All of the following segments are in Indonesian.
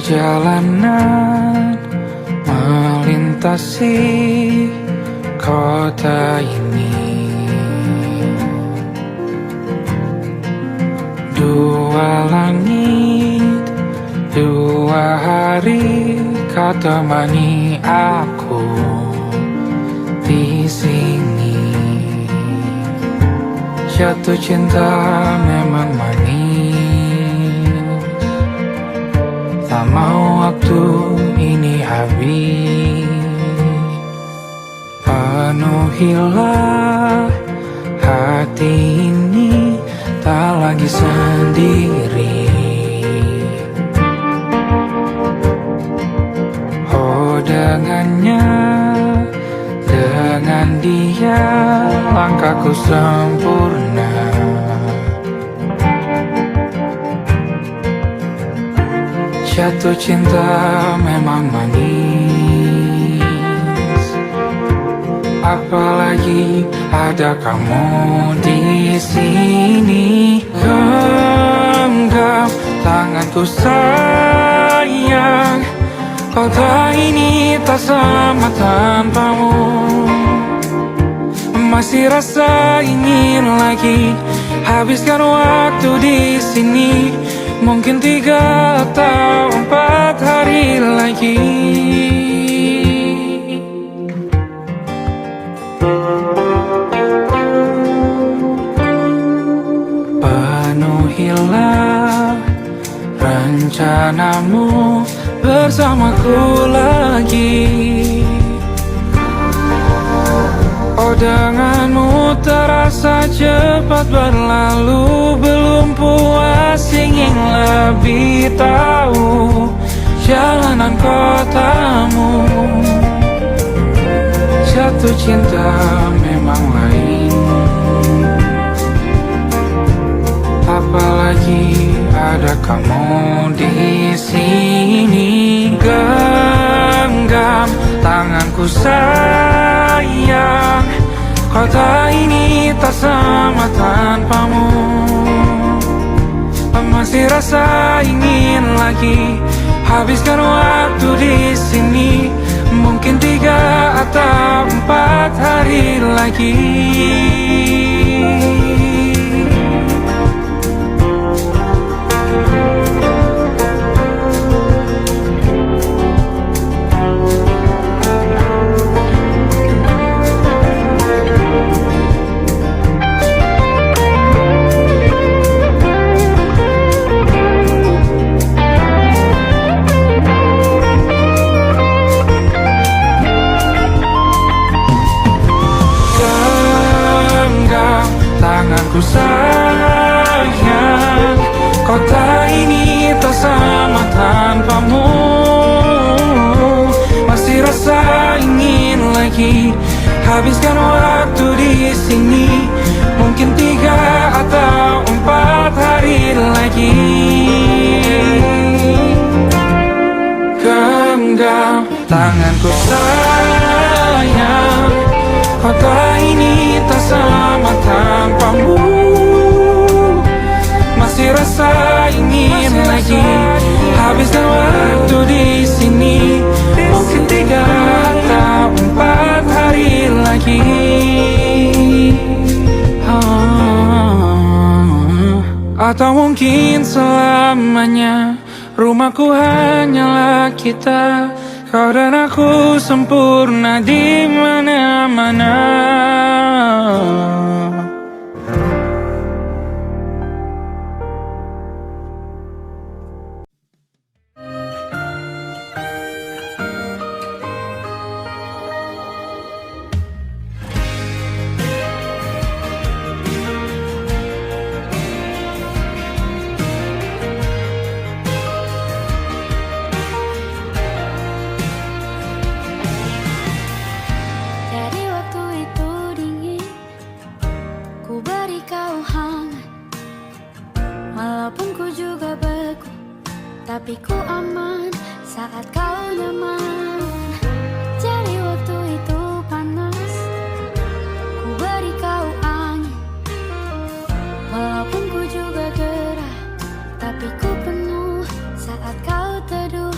Perjalanan melintasi kota ini, dua langit, dua hari kau temani aku di sini. Jatuh cinta memang manis, tak mau waktu ini habis. Penuhilah hati ini, tak lagi sendiri. Oh dengannya, dengan dia langkahku sempurna. Jatuh cinta memang manis, apalagi ada kamu di sini. Genggam tanganku sayang, kota ini tak sama tanpamu. Masih rasa ingin lagi habiskan waktu di sini. Mungkin 3 atau 4 hari lagi. Penuhilah rencanamu bersamaku lagi. Oh denganmu terasa cepat berlalu, belum puas ingin lebih tahu jalanan kotamu. Jatuh cinta memang lain, apalagi ada kamu di sini. Genggam tanganku sayang, kota ini tak sama tanpamu. Masih rasa ingin lagi habiskan waktu di sini. Mungkin 3 atau 4 hari lagi. Tanganku sayang, kota ini tak sama tanpamu. Masih rasa ingin lagi habiskan waktu di sini. Mungkin 3 atau 4 hari lagi. Genggam tanganku sayang, kota ini tak sama tanpamu. Masih rasa ingin lagi habiskan waktu di sini. Mungkin 3 atau 4 hari lagi. Atau mungkin selamanya. Rumahku hanyalah kita, kau dan aku sempurna di mana-mana. Tapi ku aman saat kau nyaman. Jadi waktu itu panas, ku beri kau angin. Walaupun ku juga gerah, tapi ku penuh saat kau teduh.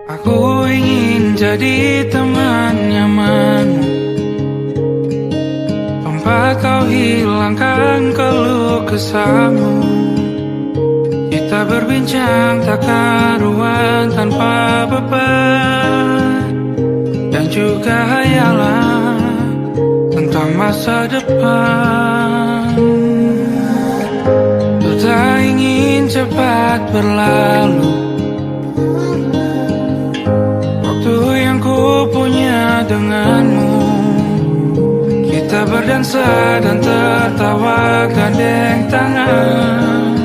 Aku ingin jadi teman nyamanmu, tempat kau hilangkan keluh kesahmu. Kita berbincang tak karuan tanpa beban, dan juga hayalan tentang masa depan. Ku tak ingin cepat berlalu waktu yang ku punya denganmu. Kita berdansa dan tertawa gandeng tangan,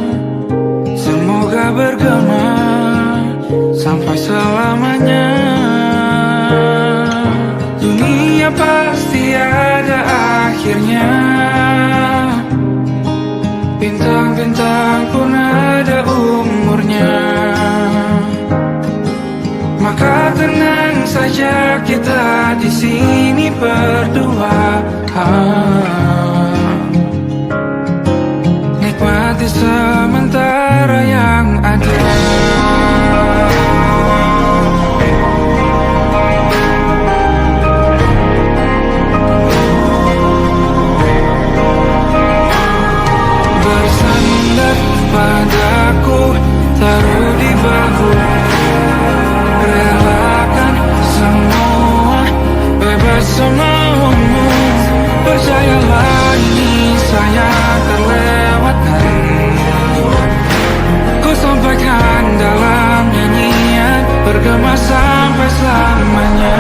semoga bergema sampai selamanya. Dunia pasti ada akhirnya, bintang-bintang pun ada umurnya. Maka tenang saja kita di sini berdua, nikmati sementara yang ada. Bersandar padaku, taruh di bahu, relakan semua, bebas semaumu. Percayalah ini saya terlewatkan, ku sampaikan dalam nyanyian, bergema sampai selamanya.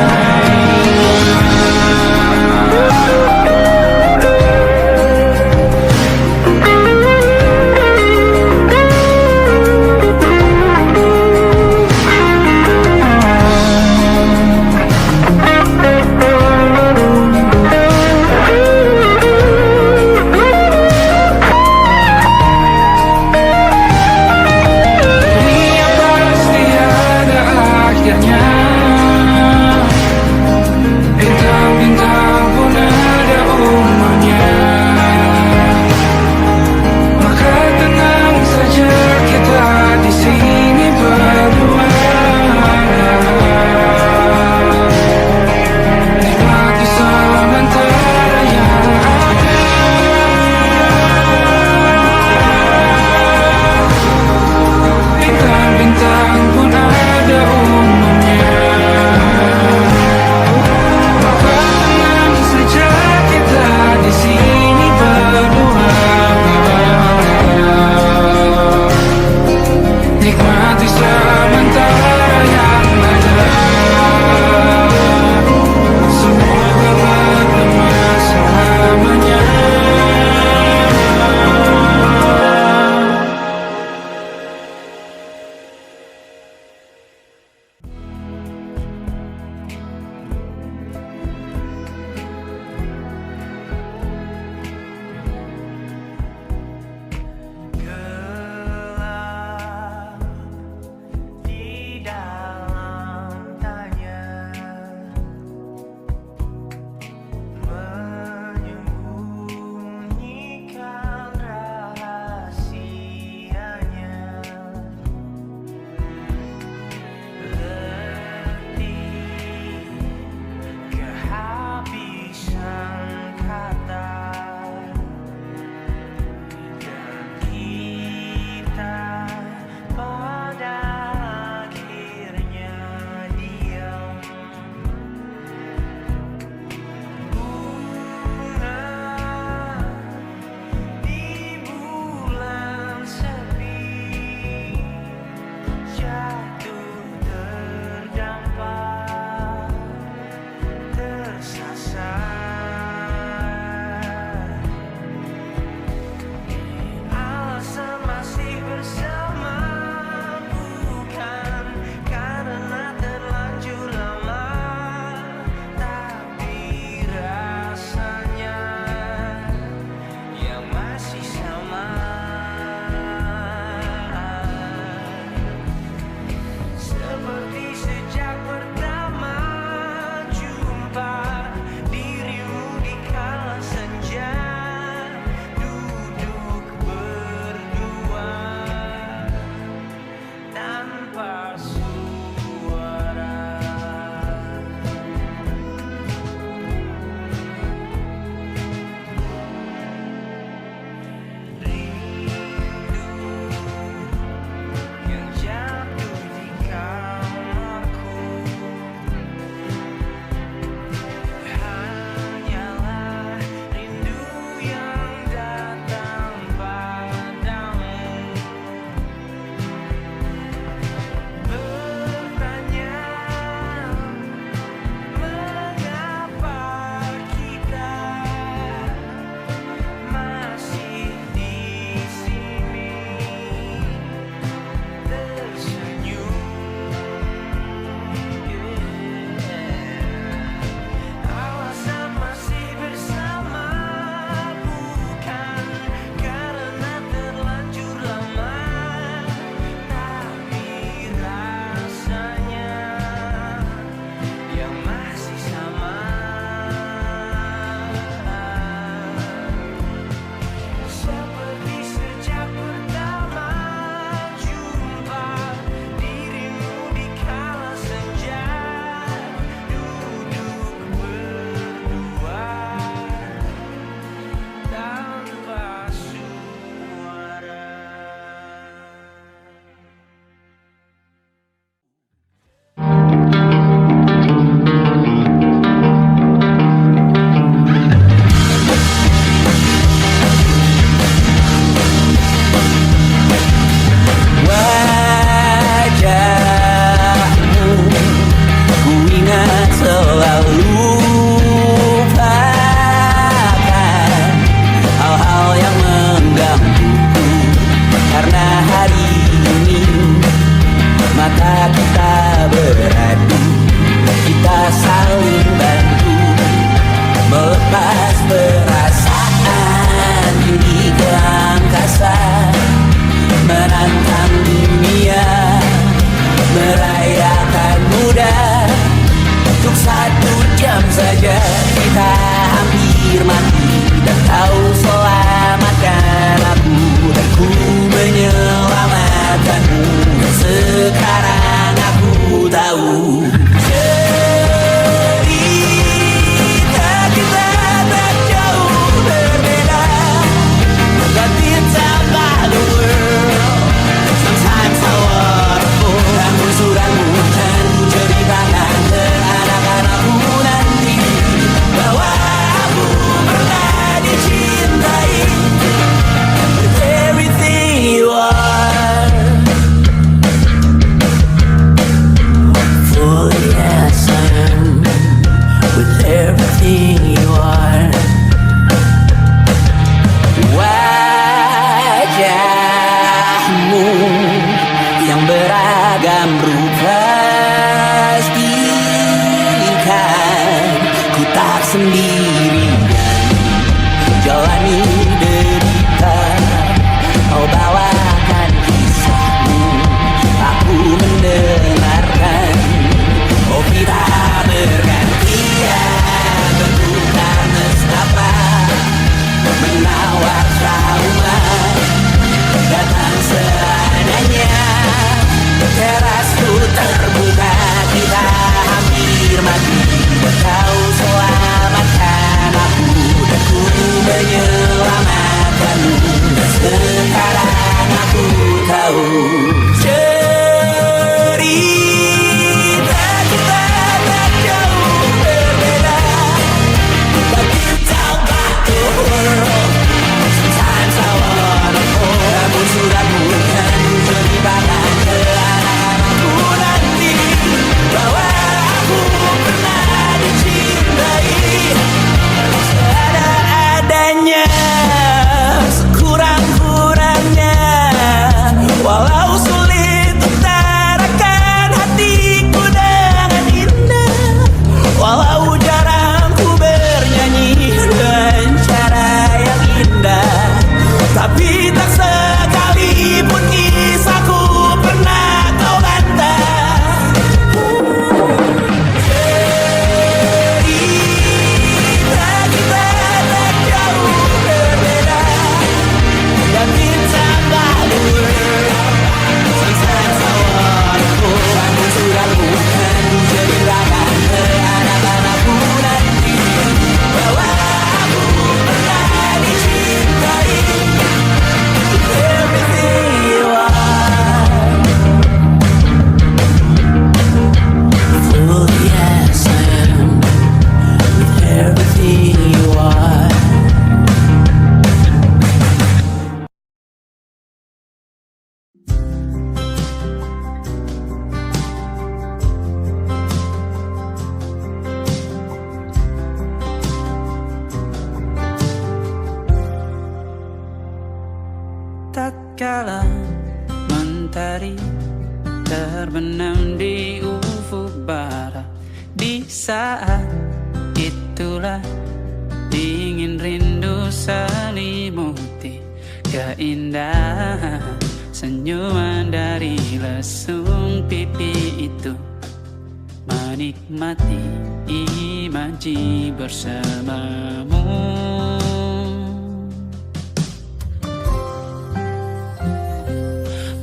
Dunia pasti ada akhirnya, saya akan mudah. Untuk 1 jam saja kita hampir mati, dan kau selamatkan aku, dan ku menyelamatkanmu. Dan sekarang aku tahu cerita kita tak jauh berbeda. But it's about the world. Sometimes I wanna fall. Namun suratmu kan ku ceritakan ke anak-anakku nanti, bahwa aku pernah dicintai with everything you are. Fully as I am, with everything you are. Wajahmu yang beragam rupa pastikan ku tak sendiri jalani derita. Kau bawakan kisahmu, aku mendengarkan. Oh kita bergantian bentukan nestapa, menawar trauma datang seadanya. Terasku terbuka, kita hampir mati, kau selamatkan aku, dan ku menyelamatkanmu. Dan sekarang aku tahu cerita kita tak jauh berbeda. But it's about the world. Sometimes I wanna fall. Namun suratmu kan ceritakan ke anak-anakku nanti, bahwa aku pernah dicintai seadanya, sekurang-kurangnya. Walau sulit utarakan hatiku dengan indah, walau jarang ku bernyanyi dengan cara yang indah, tapi tak sekalipun kisahku pernah kau bantah. Cerita kita tak jauh berbeda, dan kita balik. Sometimes I wanna fall. Namun suratmu kan ku ceritakan ke anak-anakku nanti, bahwa aku pernah dicintai with everything you are. Fully as I am, with everything you are. Tatkala mentari terbenam di ufuk barat, di saat itulah dingin rindu selimuti keindahan senyuman dari lesung pipi itu, menikmati imaji bersamamu.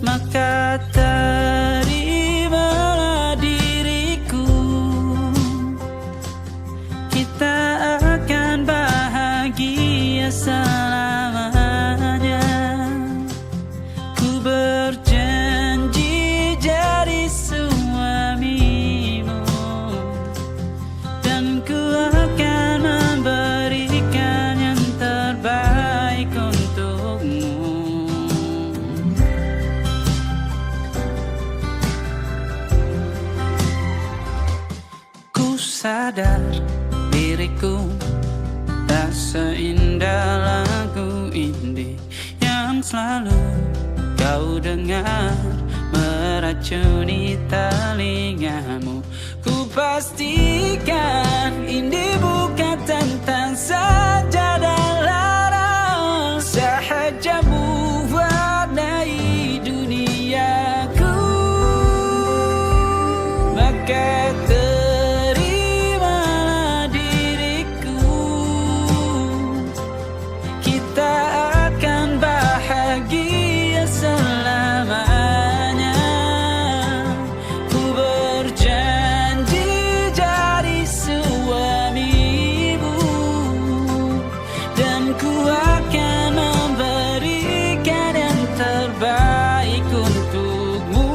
Maka terimalah diriku, kita akan bahagia selamanya. Ku berjanji jadi suamimu, dan ku akan memberikan yang terbaik untukmu. Sadar diriku tak seindah lagu indie yang selalu kau dengar meracuni telingamu. Ku pastikan indie bukan tentang sajadah larang, sahaja mewarnai duniaku. Oke, terimalah diriku. Kita akan bahagia selamanya. Ku berjanji jadi suamimu, dan ku akan memberikan yang terbaik untukmu.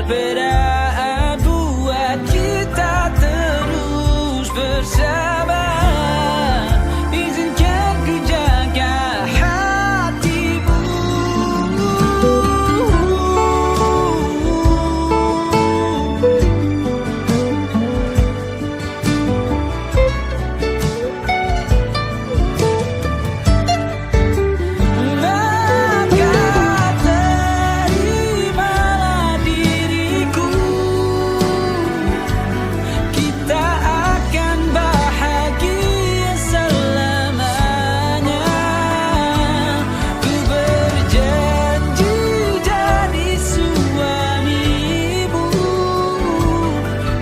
Perbedaan buat kita terus bersama. Izinkan ku jaga hatimu. Maka terimalah diriku. Kita akan bahagia selamanya. Ku berjanji jadi suamimu,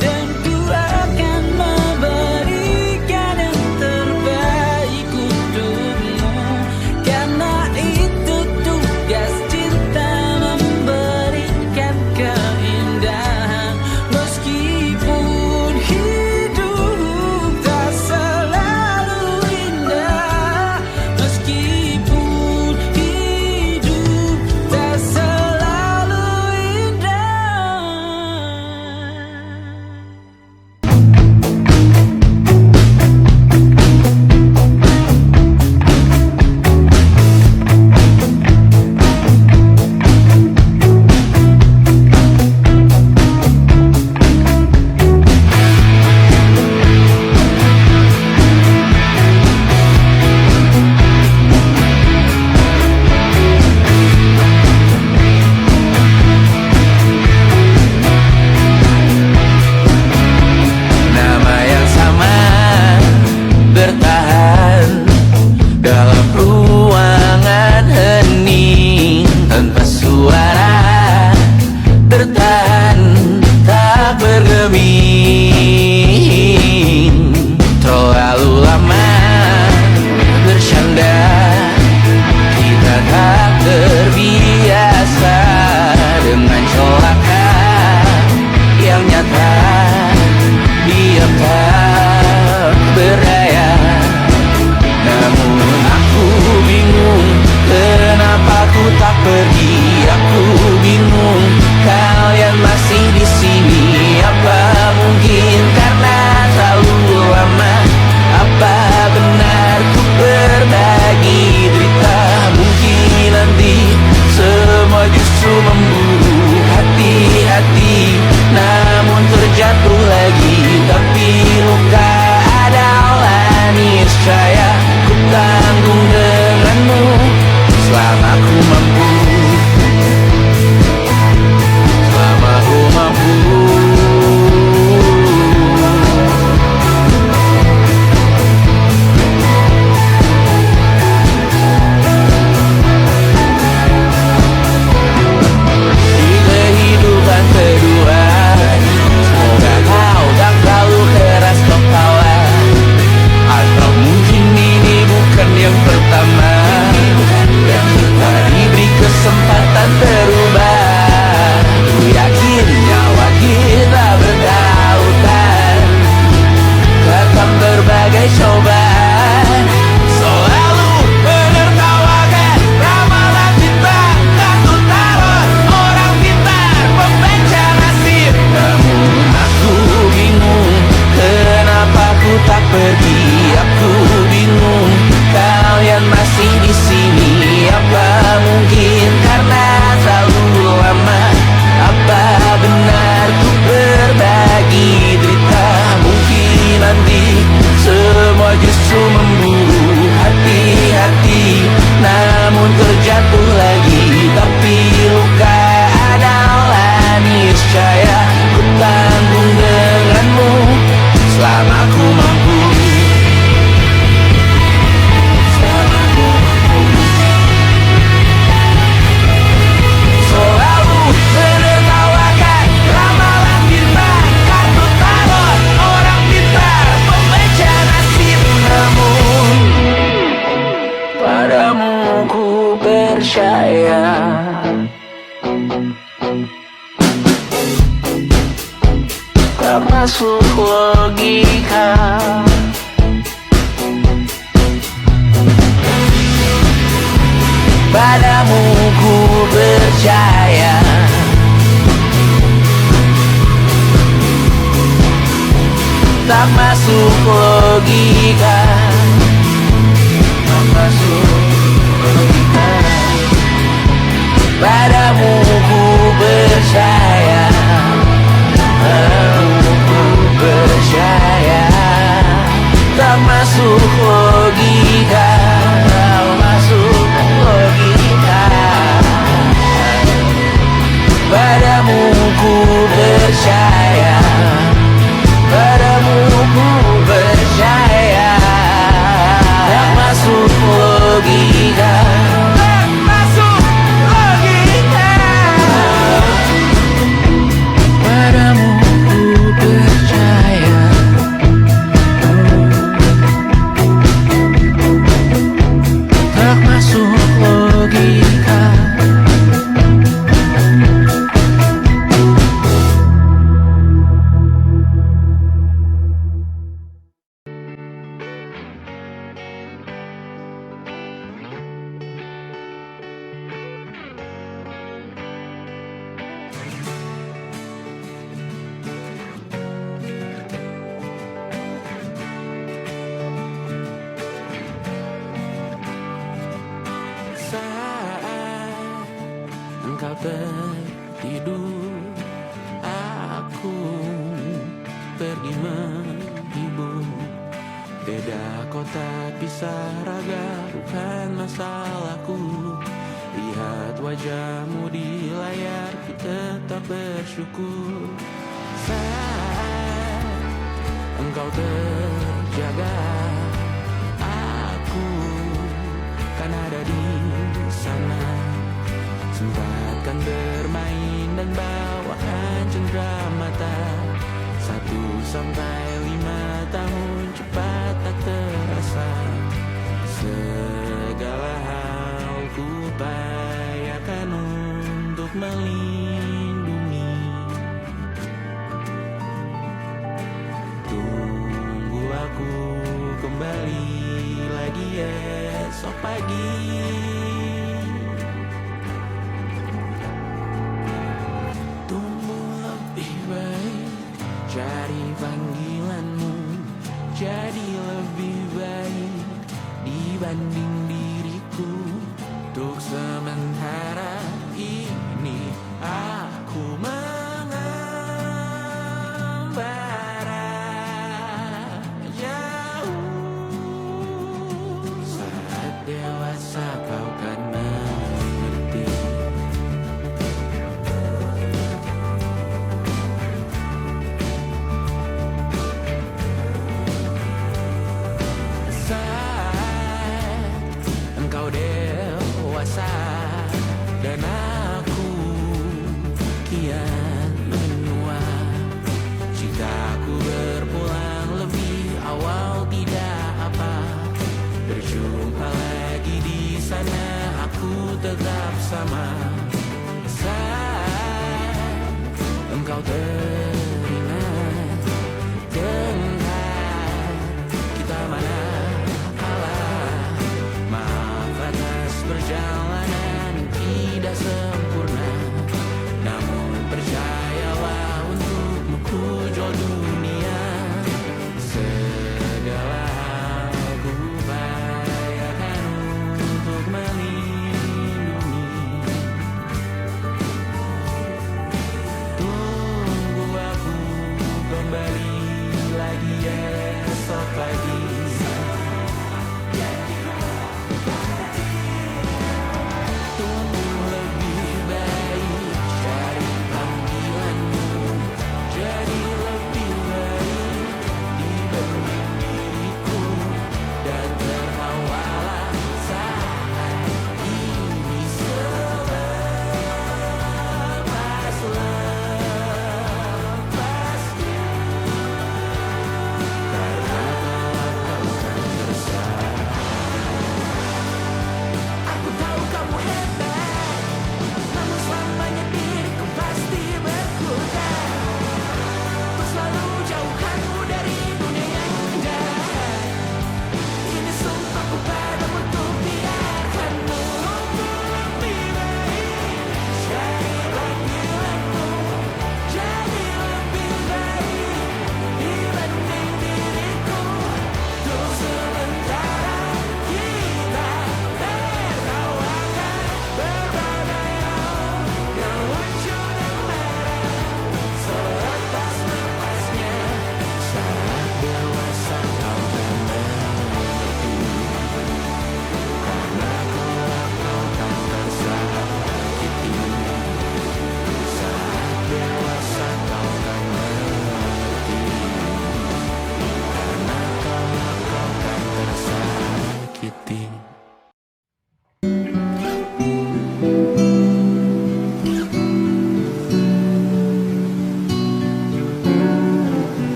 dan ku akan memberikan yang terbaik untukmu. Karena itu tugas cinta, memberikan keindahan. Meskipun hidup tak selalu indah, meskipun hidup tak selalu indah. Nama yang sama bertahan dalam ruangan hening tanpa suara, bertahan tak bergeming. Terlalu lama bersandar, kita tak terbiasa dengan celaka yang nyata. Diam tak berdaya, namun aku bingung kenapa ku tak pergi. Aku bingung kalian masih di sini. Apa mungkin tak masuk logika. Padamu ku percaya, tak masuk logika, tak masuk logika. Padamu ku percaya, padamu ku percaya, tak masuk logika, tak masuk logika. Padamu ku percaya, padamu ku percaya, tak masuk logika, tak masuk logika. Padamu ku percaya, tak masuk logika. Saat engkau tertidur, aku pergi menghibur. Beda kota, pisah raga, bukan masalahku. Lihat wajahmu di layar, ku tetap bersyukur. Saat engkau terjaga, aku kan ada di sana. Sempatkan bermain dan bawakan cendera mata. 1-5 tahun cepat tak terasa. Segala hal ku upayakan untuk melindungi. Tunggu aku kembali lagi esok pagi. Tumbuh lebih baik, cari panggilanmu, jadi lebih baik dibanding diriku. Untuk sementara ini aku mengembara jauh. Saat dewasa kau kan mengerti. Saat engkau dewasa dan aku kian menua. Jika aku berpulang lebih awal tidak apa. Berjumpa lagi di sana, aku tetap sama. Saat engkau teringat tentang kita mana kalah. Maaf atas perjalanan tidak sempurna, namun percayalah untukmu ku jual dunia. Segala hal ku upayakan untuk melindungi. Tunggu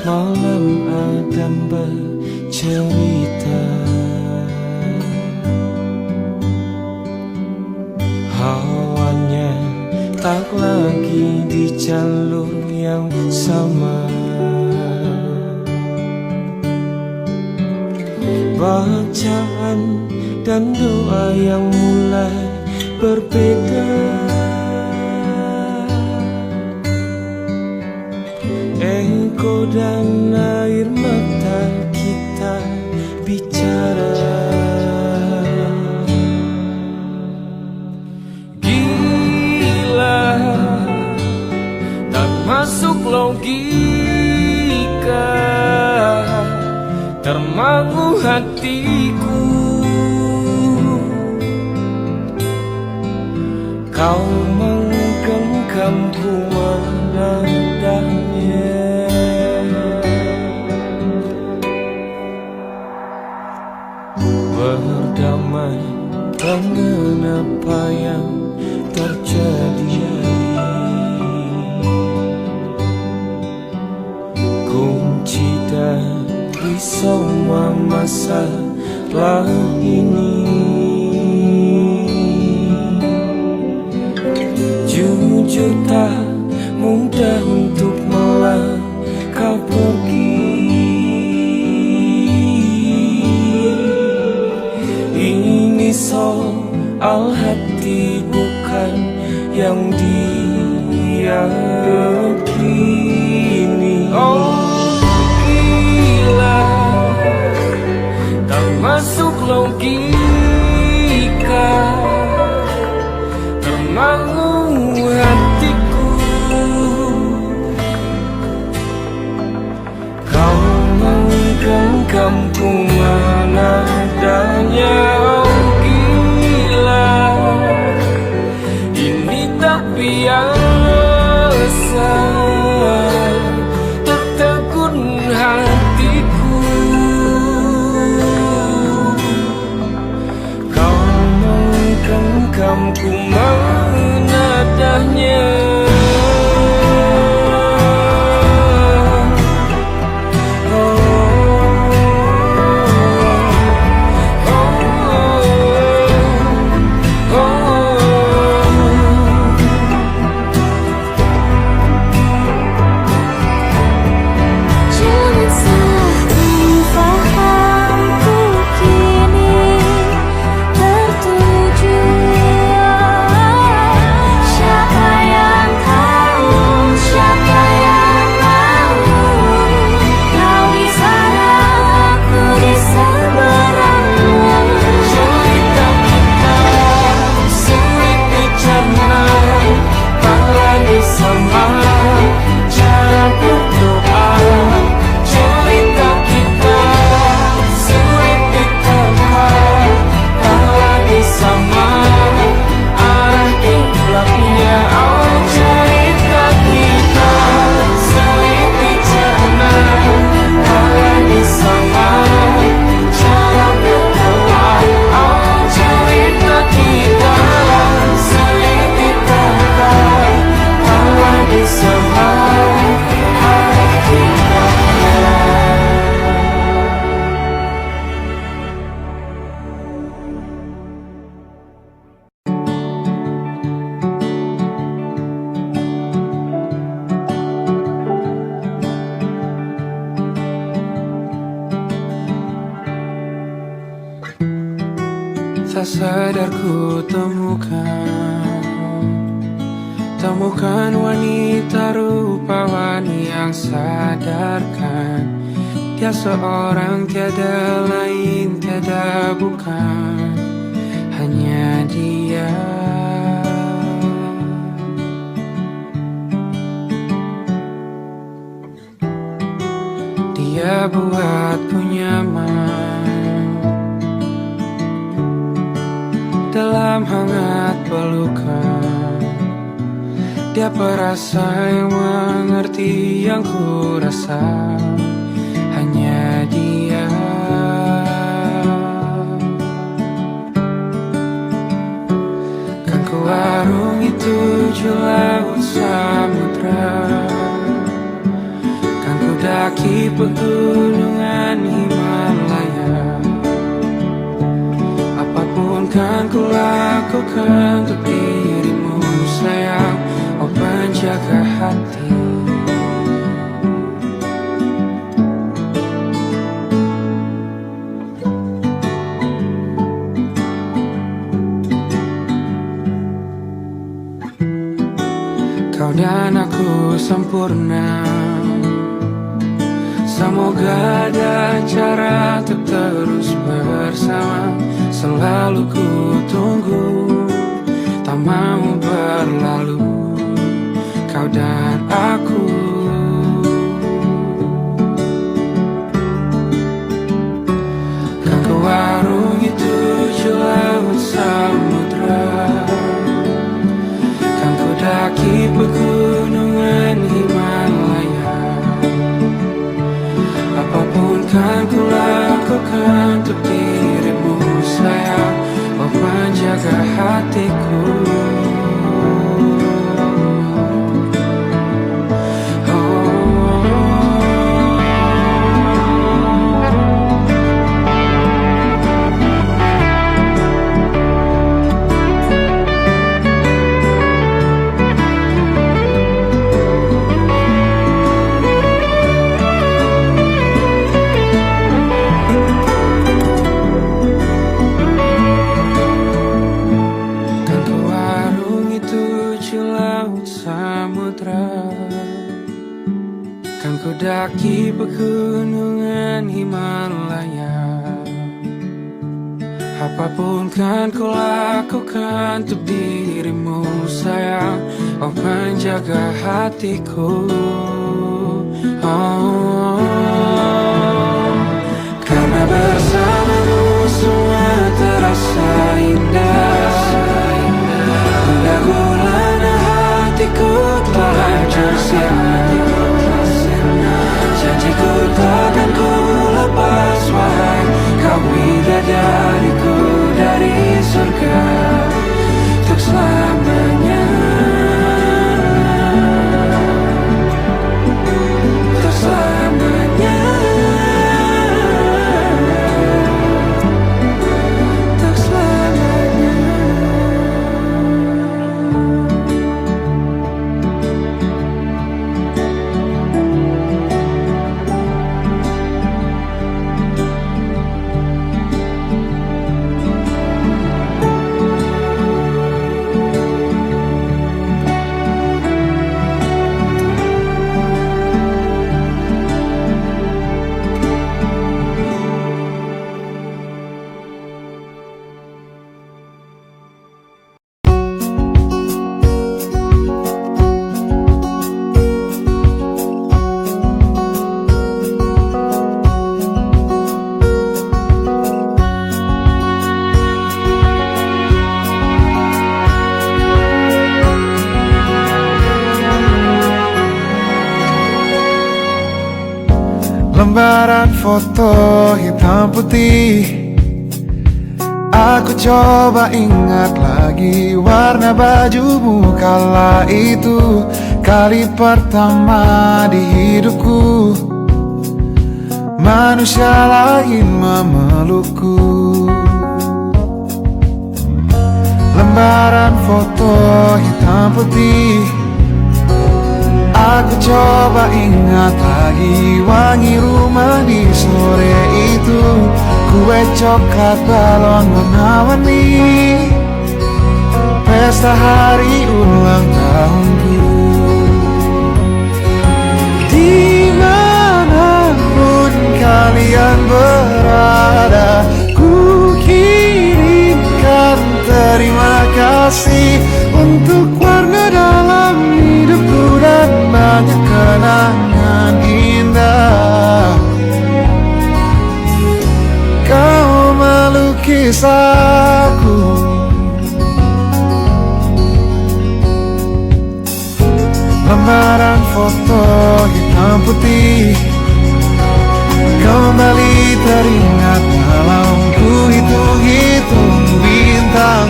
malam Adam bercerita. Hawanya tak lagi di jalur yang sama. Bacaan dan doa yang mulai berbeda. Ego dan air mata kita bicara. Gila, tak masuk logika, termangu hatiku. Kau menggenggamku menadanya. Berdamai dengan apa yang terjadi. Kunci dari semua masalah ini. Jujur tak mudah untuk melangkah pergi. Ini soal hati bukan yang diyakini. Oh gila, tak masuk logika, termangu hatiku. Kau menggenggamku menadanya. Oh gila, ini tak biasa, tertegun hatiku. Kau menggenggamku menadanya. Jangan saling fahamku kini tertuju. Siapa yang tahu, siapa yang mahu. Kau di sana, aku di seberangmu. Cerita kita sulit dicerna, tak lagi sama cara berdoa. Cerita kita sulit diterka, tak lagi sama arah kiblatnya. Oh cerita kita sulit dicerna, tak lagi sama cara berdoa. Oh cerita kita sulit diterka, tak lagi sama arah kiblatnya. Tak sadar ku temukan wanita rupawani yang sadarkan dia seorang, tiada lain, tiada bukan, hanya dia. Dia buatku nyaman dalam hangat pelukan. Dia perasa yang mengerti yang ku rasa, hanya dia. Kan ku arungi 7 laut samudra, kan ku daki pegunungan Himalaya. Apapun kan ku lakukan untuk dirimu sayang, oh penjaga hati. Kau dan aku sempurna, semoga ada cara untuk terus bersama. Selalu ku tunggu, tak mau berlalu, kau dan aku. Kan ku warungi tujuh laut samudra, kan ku daki pegunungan Himalaya. Apapun kan ku lakukan untuk dirimu sayang, oh penjaga hatiku. Kan ku daki pegunungan Himalaya. Apapun kan ku lakukan untuk dirimu sayang, oh penjaga hatiku. Oh, karena bersamamu semua terasa indah. Gundah gulana hatiku telah bersih. Janjiku takkan ku lepas wahai kau bidadariku dari surga untuk selamanya, untuk selamanya, untuk selamanya. Lembaran foto hitam putih, aku coba ingat lagi warna bajumu kala itu. Kali pertama di hidupku manusia lain memelukku. Lembaran foto hitam putih, aku coba ingat lagi wangi rumah di sore itu. Kue coklat balon warna-warni, pesta hari ulang tahunku. Dimanapun kalian berada, ku kirimkan terima kasih untuk warna dalam hidupku dan banyak kenangan indah. Kau melukis aku, lembaran foto hitam putih kembali teringat malam ku hitung-hitung bintang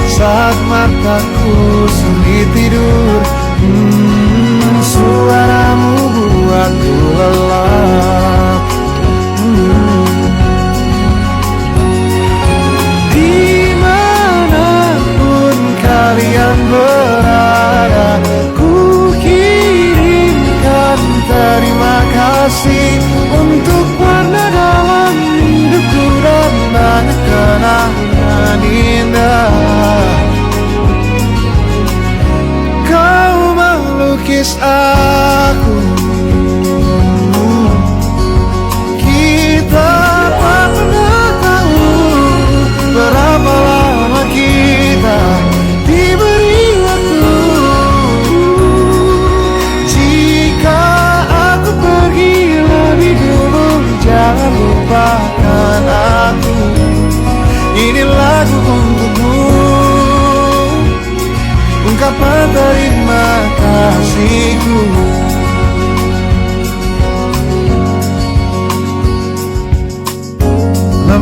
saat mataku sulit tidur. Suaramu buatku lelah.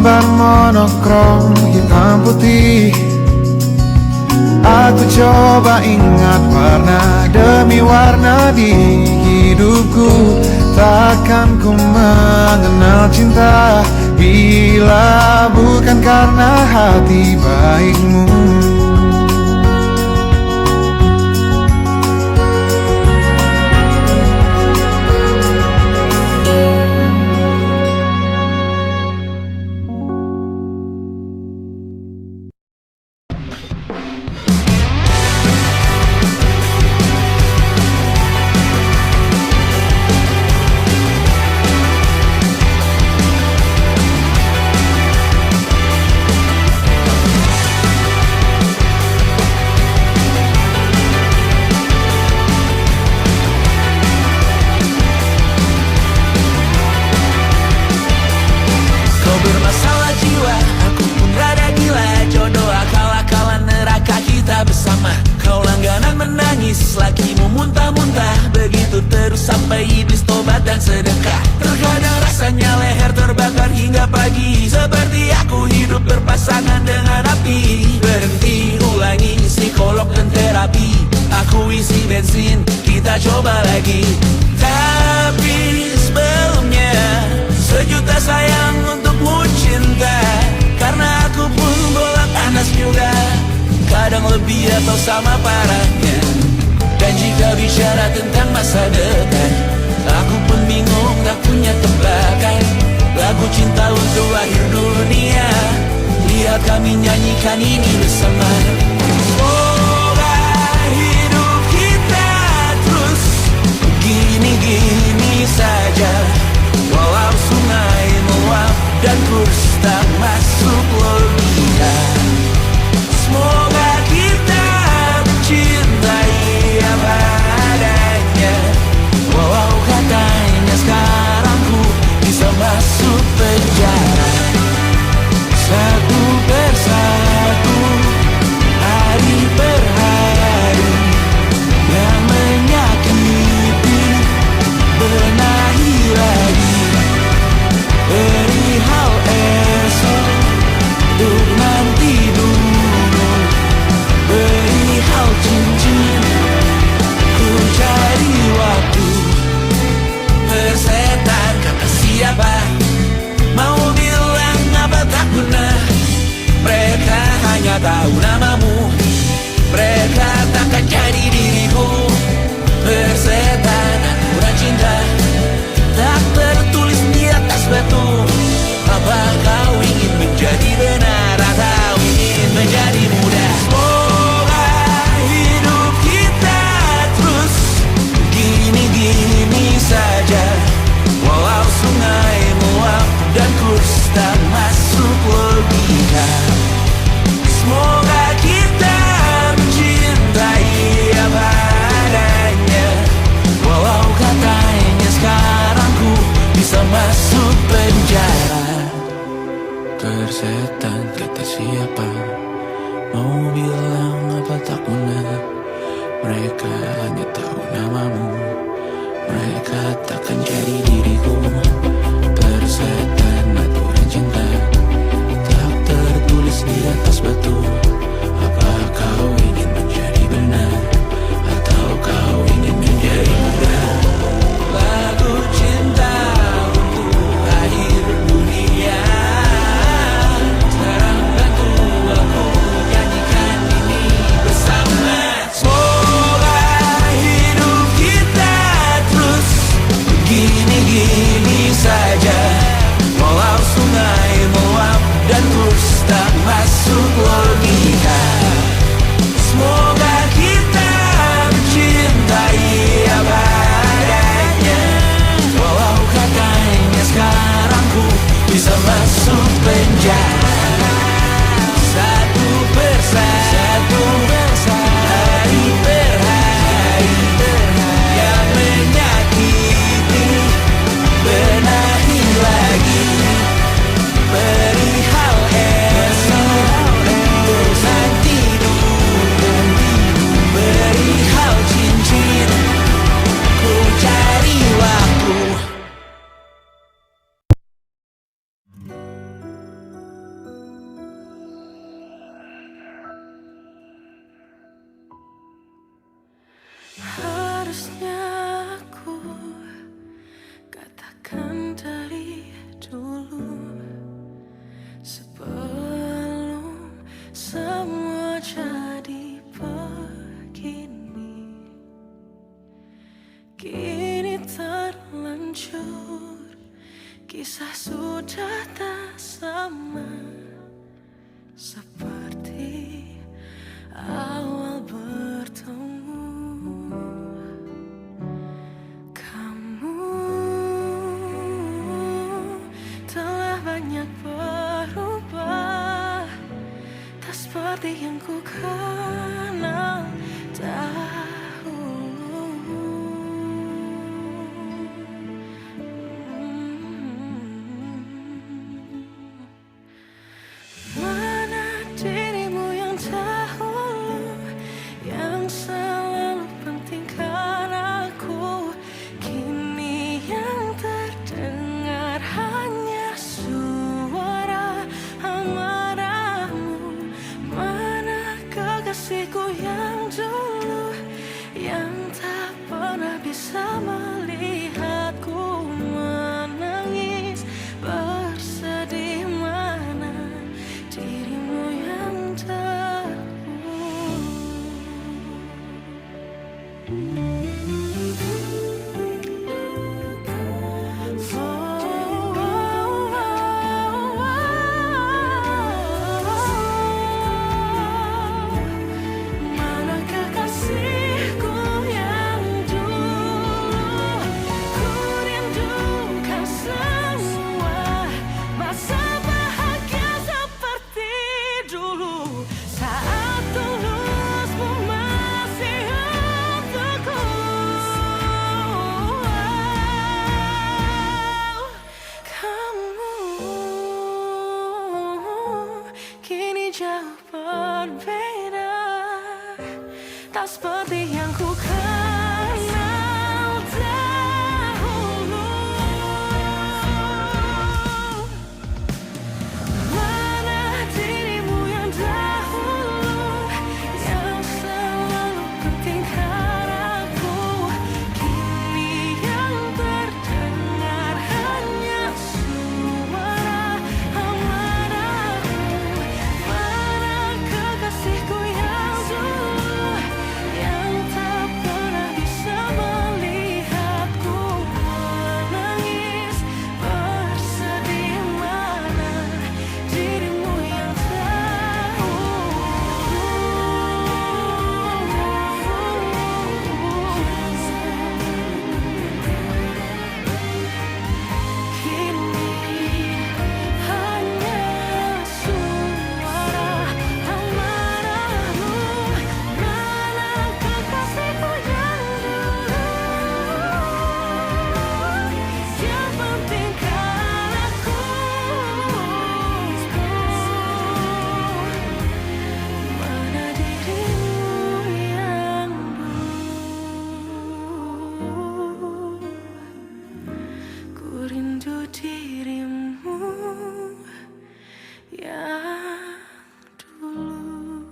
gambar monokrom hitam putih. Aku coba ingat warna demi warna di hidupku. Takkan ku mengenal cinta bila bukan karena hati baikmu. Lakimu muntah-muntah, begitu terus sampai iblis tobat dan sedekah. Terkadang rasanya leher terbakar hingga pagi, seperti aku hidup berpasangan dengan api. Berhenti, ulangi psikolog dan terapi. Aku isi bensin, kita coba lagi. Tapi sebelumnya, sejuta sayang untukmu cinta. Karena aku pun bola panas juga, kadang lebih atau sama parahnya. Dan jika bicara tentang masa depan, aku pun bingung, tak punya tebakan. Lagu cinta untuk akhir dunia, lihat kami nyanyikan ini bersama. Semoga hidup kita terus gini-gini saja, walau sungai meluap dan kurs tak masuk logika. Semoga kita mencintai apa adanya, walau katanya sekarang ku bisa masuk penjara. Satu persatu, hari per hari, yang menyakiti benahi lagi. Perihal esok, untuk nanti dulu. Perihal cincin, ku cari waktu. Persetan kata siapa, mau bilang apa tak guna. Mereka hanya tahu namamu, mereka takkan jadi diriku. Persetan aturan cinta, tak tertulis di atas batu. Apa kau ingin menjadi benar atau ingin menjadi muda? Semoga hidup kita terus gini-gini saja, walau sungai meluap dan kurs tak masuk logika. Semoga kita mencintai apa adanya, walau katanya sekarang ku bisa masuk penjara. Persetan kata siapa, mau bilang apa tak guna. Mereka hanya tahu namamu, mereka takkan jadi diriku. Persetan aturan cinta, tak tertulis di atas batu. Apa kau ingin menjadi benar, atau kau ingin menjadi muda? Lagu cinta untuk akhir dunia, sekarang bantu aku nyanyikan ini bersama. Semoga hidup kita terus gini-gini saja, walau sungai meluap dan kurs tak masuk logika. Semoga kita mencintai apa adanya, walau katanya sekarang ku bisa masuk penjara. Satu persatu, hari per hari, yang menyakiti benahi lagi. Perihal esok, untuk nanti Katakan dari dulu, sebelum semua jadi begini. Kini terlanjur, kisah sudah tak sama seperti awal bertemu. Kamu telah banyak berubah, tak seperti yang ku kenal dahulu. Mana dirimu yang dahulu, yang selalu pentingkan aku. Kini yang terdengar hanya suara amarahmu. Mana kekasihku yang dulu, yang tak pernah bisa melihatku menangis bersedih. Mana dirimu yang mana kekasihku yang dulu, ku rindukan semua masa bahagia seperti dulu, saat tulusmu masih untukku. Kamu kini jauh berbeda, tak seperti yang ku kenal dahulu. Mana dirimu yang dahulu, yang selalu pentingkan aku. Kini yang terdengar hanya suara amarahmu. Mana kekasihku yang dulu, yang tak pernah bisa melihatku menangis bersedih. Mana dirimu yang kini hanya suara amarahmu. Mana kekasihku yang dulu, yang pentingkan aku. Mana dirimu yang dulu, ku rindu dirimu yang dulu.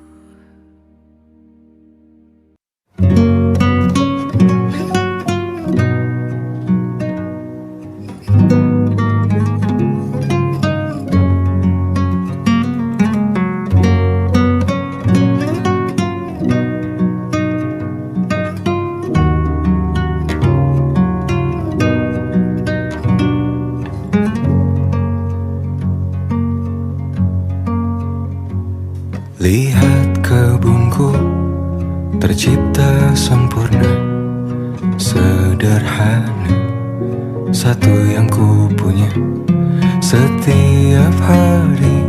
Lihat kebunku tercipta sempurna, sederhana, satu yang ku punya. Setiap hari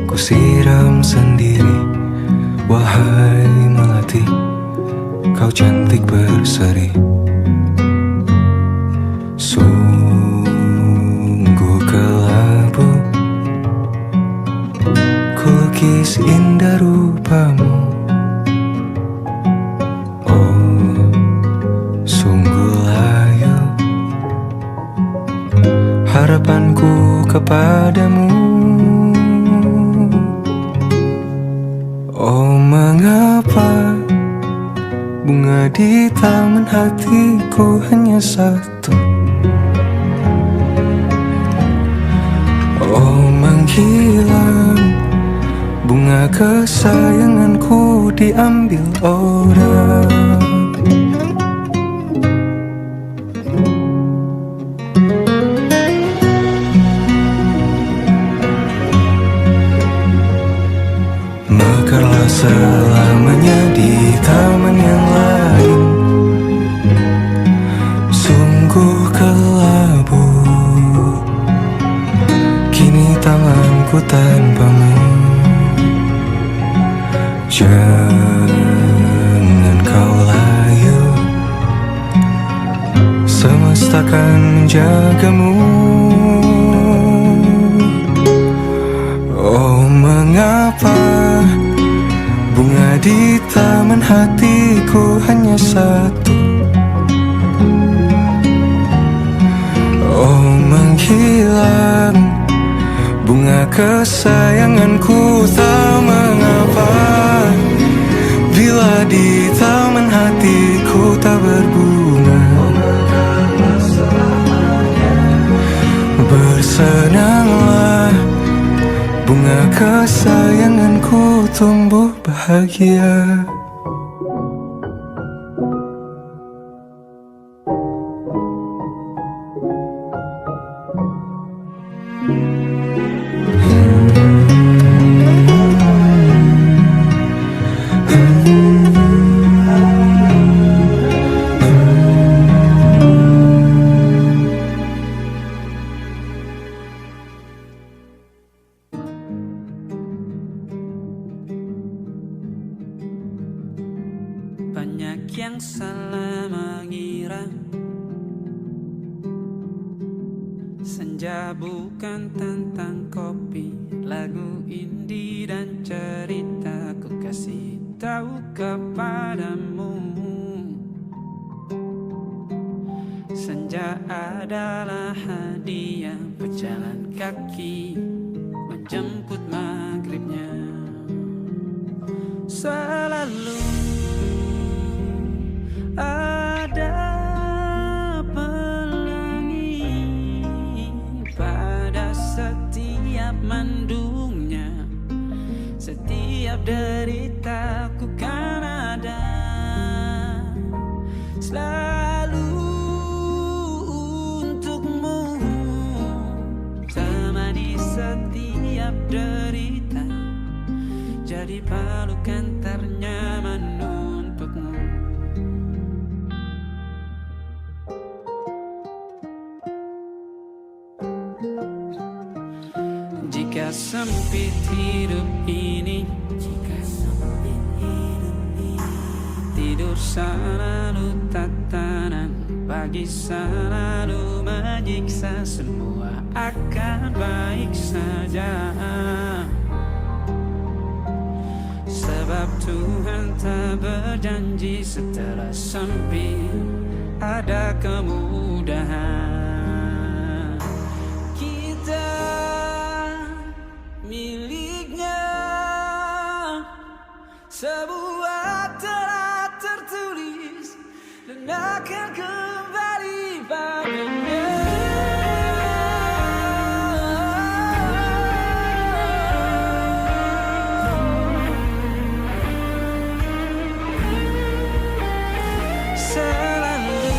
ku siram sendiri. Wahai melati, kau cantik berseri. Sungguh kelabu kulukis indah rupamu. Oh, sungguh layu harapanku kepadamu. Oh, mengapa bunga di taman hatiku hanya satu? kesayanganku diambil orang. Mekarlah selamanya di taman yang lain. Sungguh kelabu kini tanganku tanpamu. Jangan kau layu, semesta akan menjagamu. Oh, mengapa bunga di taman hatiku hanya satu? Oh, menghilang bunga kesayanganku, tak mengapa bila di taman hatiku tak berbunga. Bersenanglah, bunga kesayanganku tumbuh bahagia. Banyak yang salah mengira senja bukan tentang kopi, lagu indie dan cerita. Ku kasih tahu kepadamu, senja adalah hadiah berjalan kaki menjemput maghribnya. Selalu ada pelangi pada setiap mendungnya, setiap deritaku kan ada selalu untukmu, temani setiap derita, jadi pelukan ternyaman untukmu. Jika sempit hidup ini, tidur selalu tatanan, pagi selalu menyiksa, semua akan baik saja. Sebab Tuhan tak berjanji setelah sempit ada kemudahan. Kita miliknya sebuah telah tertulis dan akan kembali padanya. Selalu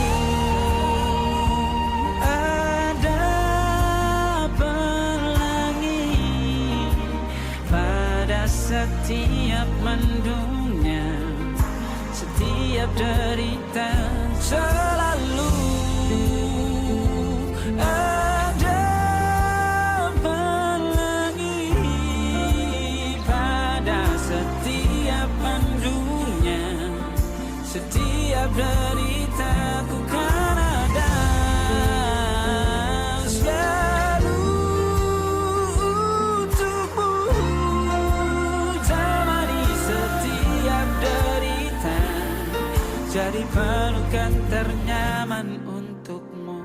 ada pelangi pada setiap mendungnya, setiap derita. Selalu ada pelangi pada setiap mendungnya, setiap deritaku kan ada selalu untukmu, temani setiap derita, jadi pelukan ternyaman untukmu.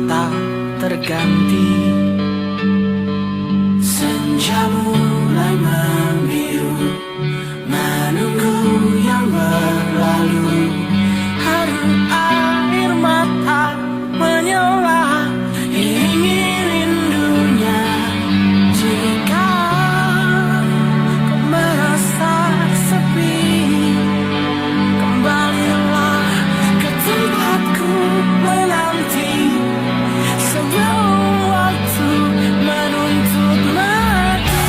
tak terganti. Senja mulai membiru, menunggu yang berlalu. Haru air mata menyela, iringi rindunya. Jika kau merasa sepi, kembalilah ke tempatku menanti. Sebelum waktu menuntut mati.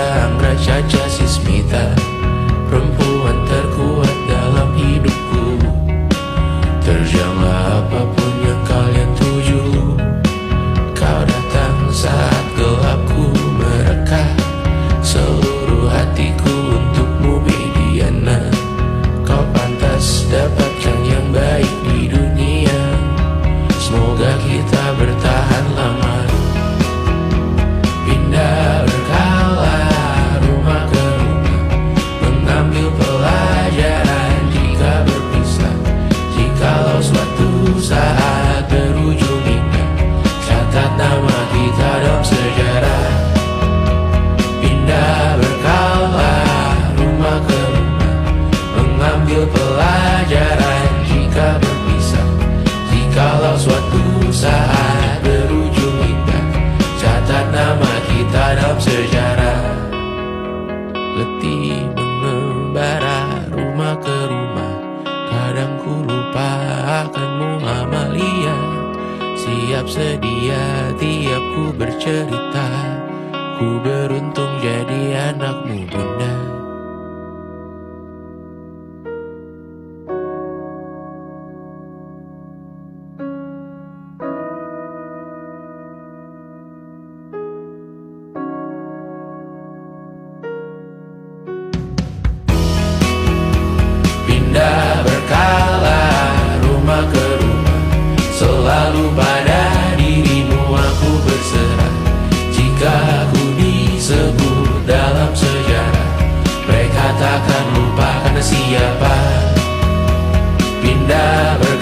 Anggra Caca Sismita, perempuan terkuat dalam hidupku. Terjanglah apapun yang kalian tuju, kau datang saat gelapku mereka. Seluruh hatiku untukmu Mediana, kau pantas dapatkan yang baik di dunia. Semoga kita bertahan lama, pindah berkala rumah ke rumah, mengambil pelajaran jika berpisah. Jikalau suatu saat berujung indah, catat nama kita dalam sejarah. Pindah berkala rumah ke rumah, mengambil pelajaran jika berpisah. Jikalau suatu saat berujung indah, catat nama kita dalam sejarah. Letih mengembara rumah ke rumah, kadang ku lupa akanmu Amalia. Siap sedia tiap ku bercerita, ku beruntung jadi anakmu bunda. Pindah berkala rumah ke rumah, selalu pada dirimu aku berserah. Jika aku disebut dalam sejarah, mereka takkan lupa karena siapa. Pindah berkala